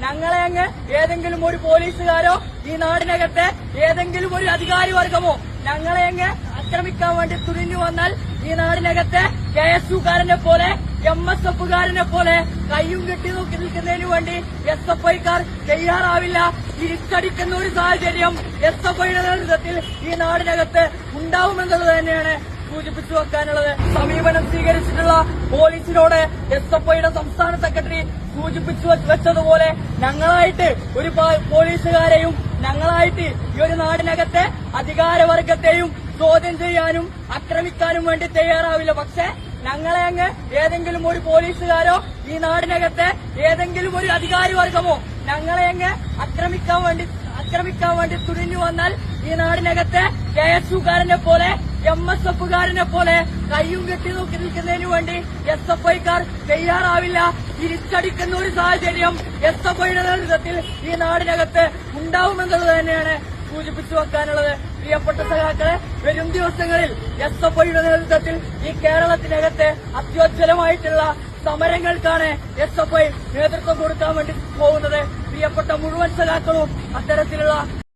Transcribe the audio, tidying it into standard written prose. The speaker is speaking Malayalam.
ഞങ്ങളെ അങ്ങ് ഏതെങ്കിലും ഒരു പോലീസുകാരോ ഈ നാടിനകത്തെ ഏതെങ്കിലും ഒരു അധികാരി വർഗമോ ഞങ്ങളെ അങ്ങ് ആക്രമിക്കാൻ വേണ്ടി തുനിഞ്ഞു വന്നാൽ ഈ നാടിനകത്തെ KSUകാരനെ പോലെ MSFകാരനെ പോലെ കയ്യും കെട്ടി നോക്കി നിൽക്കുന്നതിന് വേണ്ടി SFIക്കാർ തയ്യാറാവില്ല. തിരിച്ചടിക്കുന്ന ഒരു സാഹചര്യം SFIയുടെ നേതൃത്വത്തിൽ ഈ നാടിനകത്ത് ഉണ്ടാവുമെന്നുള്ളത് തന്നെയാണ് സൂചിപ്പിച്ചു വെക്കാനുള്ളത്. സമീപനം സ്വീകരിച്ചിട്ടുള്ള പോലീസിനോട് SFIയുടെ സംസ്ഥാന സെക്രട്ടറി സൂചിപ്പിച്ചു വെച്ചതുപോലെ ഞങ്ങളായിട്ട് ഒരു പോലീസുകാരെയും ഞങ്ങളായിട്ട് ഈ ഒരു നാടിനകത്തെ അധികാരവർഗത്തെയും ചോദ്യം ചെയ്യാനും ആക്രമിക്കാനും വേണ്ടി തയ്യാറാവില്ല. പക്ഷെ ഞങ്ങളെ അങ്ങ് ഏതെങ്കിലും ഒരു പോലീസുകാരോ ഈ നാടിനകത്തെ ഏതെങ്കിലും ഒരു അധികാരി വർഗമോ ഞങ്ങളെ അങ്ങ് ആക്രമിക്കാൻ വേണ്ടി തുനിഞ്ഞു വന്നാൽ ഈ നാടിനകത്തെ KSUകാരനെ പോലെ MSFകാരനെ പോലെ കയ്യും കെട്ടി നോക്കി നിൽക്കുന്നതിന് വേണ്ടി SFIക്കാർ തയ്യാറാവില്ല. തിരിച്ചടിക്കുന്ന ഒരു സാഹചര്യം SFIയുടെ നേതൃത്വത്തിൽ ഈ നാടിനകത്ത് ഉണ്ടാവുമെന്നുള്ളത് തന്നെയാണ് സൂചിപ്പിച്ചു വെക്കാനുള്ളത്. പ്രിയപ്പെട്ട സഖാക്കളെ, വരും ദിവസങ്ങളിൽ SFIയുടെ നേതൃത്വത്തിൽ ഈ കേരളത്തിനകത്തെ അത്യോജ്വലമായിട്ടുള്ള സമരങ്ങൾക്കാണ് SFI നേതൃത്വം കൊടുക്കാൻ വേണ്ടി പോകുന്നത്. പ്രിയപ്പെട്ട മുഴുവൻ സഖാക്കളും അത്തരത്തിലുള്ള